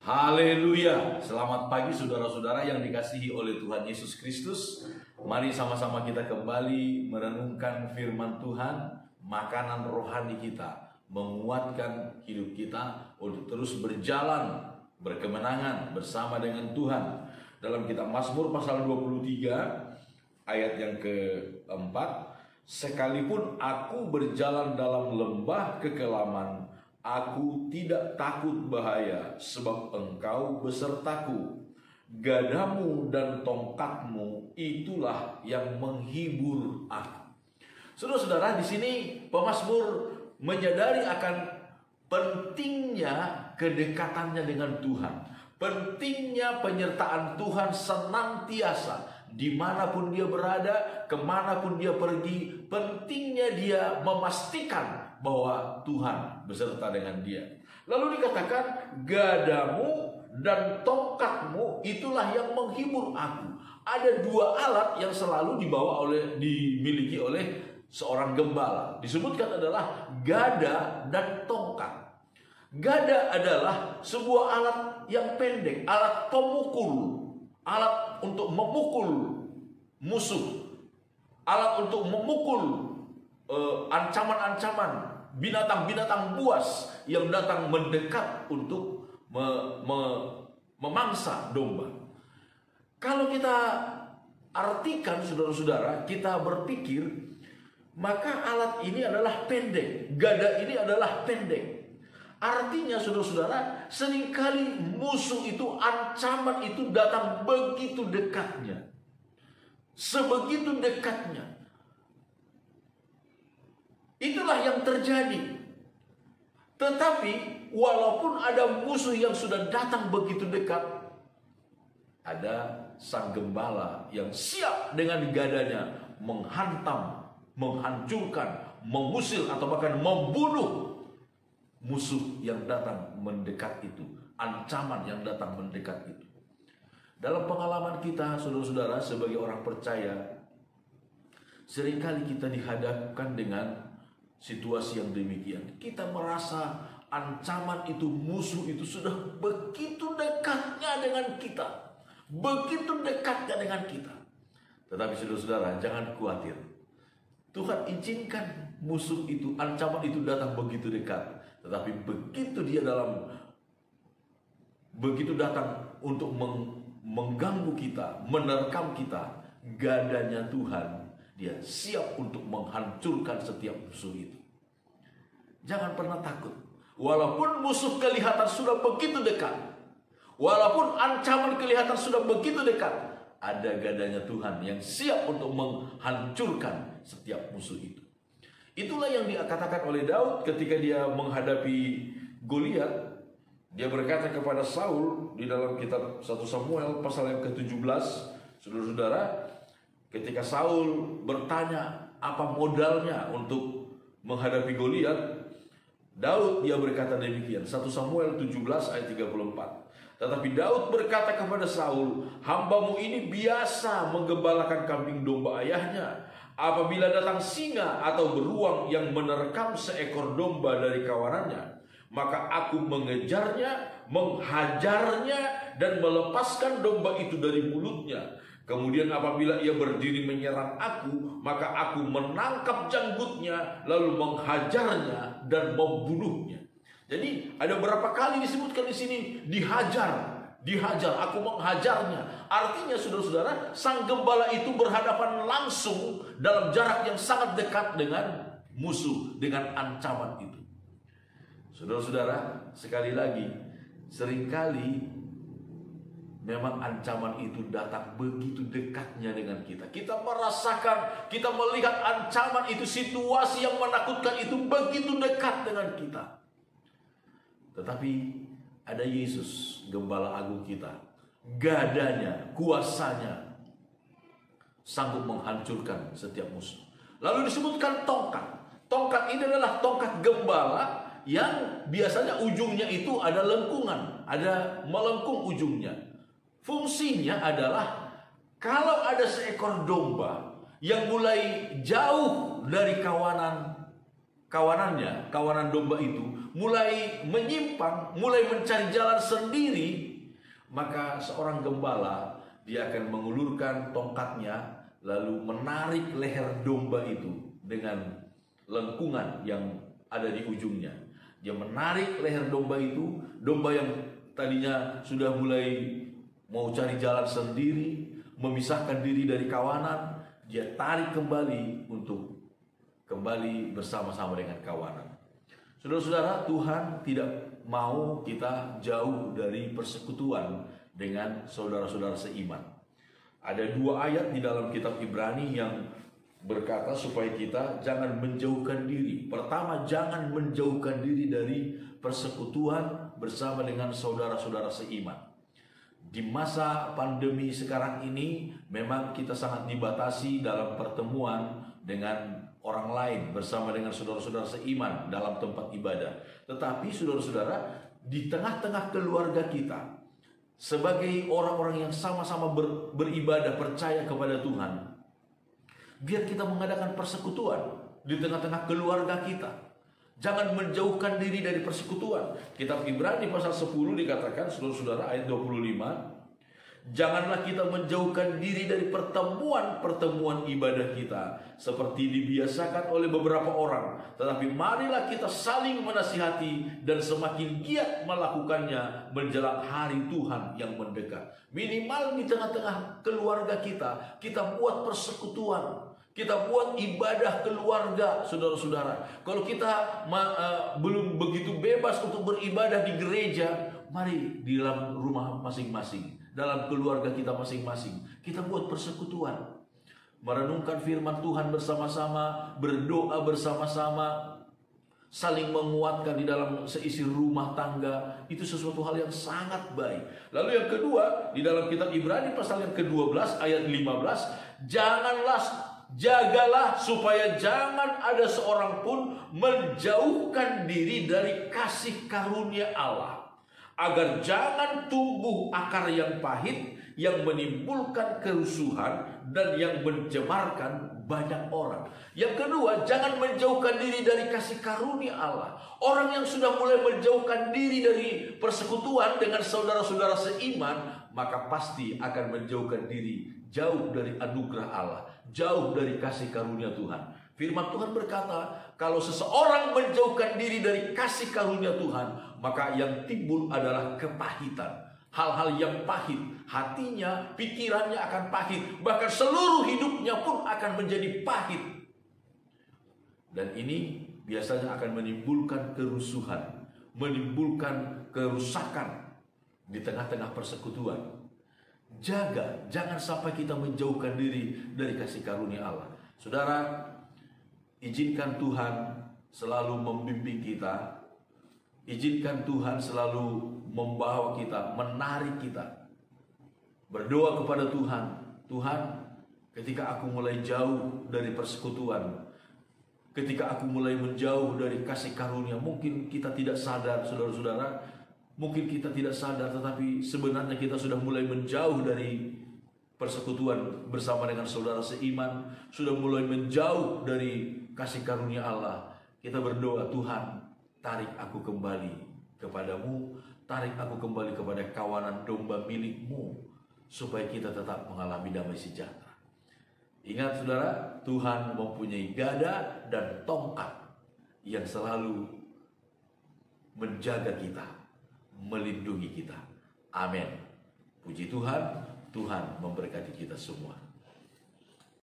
Haleluya. Selamat pagi saudara-saudara yang dikasihi oleh Tuhan Yesus Kristus. Mari sama-sama kita kembali merenungkan firman Tuhan, makanan rohani kita, menguatkan hidup kita untuk terus berjalan berkemenangan bersama dengan Tuhan. Dalam kitab Mazmur pasal 23 ayat yang keempat, sekalipun aku berjalan dalam lembah kekelaman, aku tidak takut bahaya, sebab Engkau besertaku. Gadamu dan tongkatmu itulah yang menghibur aku. Saudara-saudara, di sini pemazmur menyadari akan pentingnya kedekatannya dengan Tuhan, pentingnya penyertaan Tuhan senantiasa. Dimanapun dia berada, kemanapun dia pergi, pentingnya dia memastikan bahwa Tuhan beserta dengan dia. Lalu dikatakan, gadamu dan tongkatmu itulah yang menghibur aku. Ada dua alat yang selalu dimiliki oleh seorang gembala. Disebutkan adalah gada dan tongkat. Gada adalah sebuah alat yang pendek, alat pemukul, alat untuk memukul musuh, alat untuk memukul ancaman-ancaman binatang-binatang buas yang datang mendekat untuk memangsa domba. Kalau kita artikan, saudara-saudara, kita berpikir, maka alat ini adalah pendek, gada ini adalah pendek. Artinya, saudara-saudara, seringkali musuh itu, ancaman itu datang begitu dekatnya, sebegitu dekatnya. Itulah yang terjadi. Tetapi walaupun ada musuh yang sudah datang begitu dekat, ada sang gembala yang siap dengan gadanya menghantam, menghancurkan, mengusir atau bahkan membunuh musuh yang datang mendekat itu, ancaman yang datang mendekat itu. Dalam pengalaman kita, saudara-saudara, sebagai orang percaya, seringkali kita dihadapkan dengan situasi yang demikian. Kita merasa ancaman itu, musuh itu sudah begitu dekatnya dengan kita, begitu dekatnya dengan kita. Tetapi saudara-saudara, jangan khawatir. Tuhan izinkan musuh itu, ancaman itu datang begitu dekat. Tetapi begitu dia begitu datang untuk mengganggu kita, menerkam kita, gadanya Tuhan, dia siap untuk menghancurkan setiap musuh itu. Jangan pernah takut. Walaupun musuh kelihatan sudah begitu dekat, walaupun ancaman kelihatan sudah begitu dekat, ada gadanya Tuhan yang siap untuk menghancurkan setiap musuh itu. Itulah yang dikatakan oleh Daud ketika dia menghadapi Goliat. Dia berkata kepada Saul di dalam kitab 1 Samuel pasal yang ke-17, saudara-saudara, ketika Saul bertanya apa modalnya untuk menghadapi Goliat, Daud dia berkata demikian. 1 Samuel 17 ayat 34. Tetapi Daud berkata kepada Saul, hambamu ini biasa menggembalakan kambing domba ayahnya. Apabila datang singa atau beruang yang menerkam seekor domba dari kawanannya, maka aku mengejarnya, menghajarnya, dan melepaskan domba itu dari mulutnya. Kemudian apabila ia berdiri menyerang aku, maka aku menangkap janggutnya, lalu menghajarnya dan membunuhnya. Jadi ada berapa kali disebutkan di sini dihajar, aku menghajarnya. Artinya saudara-saudara, sang gembala itu berhadapan langsung dalam jarak yang sangat dekat dengan musuh, dengan ancaman itu. Saudara-saudara, sekali lagi, seringkali memang ancaman itu datang begitu dekatnya dengan kita. Kita merasakan, kita melihat ancaman itu, situasi yang menakutkan itu begitu dekat dengan kita. Tetapi ada Yesus, gembala agung kita. Gadanya, kuasanya sanggup menghancurkan setiap musuh. Lalu disebutkan tongkat. Tongkat ini adalah tongkat gembala yang biasanya ujungnya itu ada lengkungan, ada melengkung ujungnya. Fungsinya adalah kalau ada seekor domba yang mulai jauh dari kawanan kawanannya, kawanan domba itu mulai menyimpang, mulai mencari jalan sendiri, maka seorang gembala dia akan mengulurkan tongkatnya lalu menarik leher domba itu dengan lengkungan yang ada di ujungnya. Dia menarik leher domba itu, domba yang tadinya sudah mulai mau cari jalan sendiri, memisahkan diri dari kawanan, dia tarik kembali untuk kembali bersama-sama dengan kawanan. Saudara-saudara, Tuhan tidak mau kita jauh dari persekutuan dengan saudara-saudara seiman. Ada 2 ayat di dalam kitab Ibrani yang berkata supaya kita jangan menjauhkan diri. Pertama, jangan menjauhkan diri dari persekutuan bersama dengan saudara-saudara seiman. Di masa pandemi sekarang ini memang kita sangat dibatasi dalam pertemuan dengan orang lain bersama dengan saudara-saudara seiman dalam tempat ibadah. Tetapi saudara-saudara, di tengah-tengah keluarga kita, sebagai orang-orang yang sama-sama beribadah, percaya kepada Tuhan, biar kita mengadakan persekutuan di tengah-tengah keluarga kita. Jangan menjauhkan diri dari persekutuan. Kitab Ibrani pasal 10 dikatakan, saudara-saudara, ayat 25, janganlah kita menjauhkan diri dari pertemuan-pertemuan ibadah kita seperti dibiasakan oleh beberapa orang, tetapi marilah kita saling menasihati dan semakin giat melakukannya menjelang hari Tuhan yang mendekat. Minimal di tengah-tengah keluarga kita, kita buat persekutuan, kita buat ibadah keluarga, saudara-saudara. Kalau kita belum begitu bebas untuk beribadah di gereja, mari di dalam rumah masing-masing, dalam keluarga kita masing-masing, kita buat persekutuan. Merenungkan firman Tuhan bersama-sama, berdoa bersama-sama, saling menguatkan di dalam seisi rumah tangga. Itu sesuatu hal yang sangat baik. Lalu yang kedua, di dalam kitab Ibrani pasal yang ke-12 ayat 15, jagalah supaya jangan ada seorang pun menjauhkan diri dari kasih karunia Allah, agar jangan tumbuh akar yang pahit yang menimbulkan kerusuhan dan yang mencemarkan banyak orang. Yang kedua, jangan menjauhkan diri dari kasih karunia Allah. Orang yang sudah mulai menjauhkan diri dari persekutuan dengan saudara-saudara seiman, maka pasti akan menjauhkan diri jauh dari anugerah Allah, jauh dari kasih karunia Tuhan. Firman Tuhan berkata, kalau seseorang menjauhkan diri dari kasih karunia Tuhan, maka yang timbul adalah kepahitan. Hal-hal yang pahit, hatinya, pikirannya akan pahit, bahkan seluruh hidupnya pun akan menjadi pahit. Dan ini biasanya akan menimbulkan kerusuhan, menimbulkan kerusakan di tengah-tengah persekutuan. Jaga, jangan sampai kita menjauhkan diri dari kasih karunia Allah. Saudara, izinkan Tuhan selalu membimbing kita. Izinkan Tuhan selalu membawa kita, menarik kita. Berdoa kepada Tuhan, Tuhan, ketika aku mulai jauh dari persekutuan, ketika aku mulai menjauh dari kasih karunia, mungkin kita tidak sadar, saudara-saudara, mungkin kita tidak sadar, tetapi sebenarnya kita sudah mulai menjauh dari persekutuan bersama dengan saudara seiman, sudah mulai menjauh dari kasih karunia Allah. Kita berdoa, Tuhan, tarik aku kembali kepadamu, tarik aku kembali kepada kawanan domba milikmu, supaya kita tetap mengalami damai sejahtera. Ingat saudara, Tuhan mempunyai gada dan tongkat yang selalu menjaga kita, melindungi kita. Amin. Puji Tuhan, Tuhan memberkati kita semua.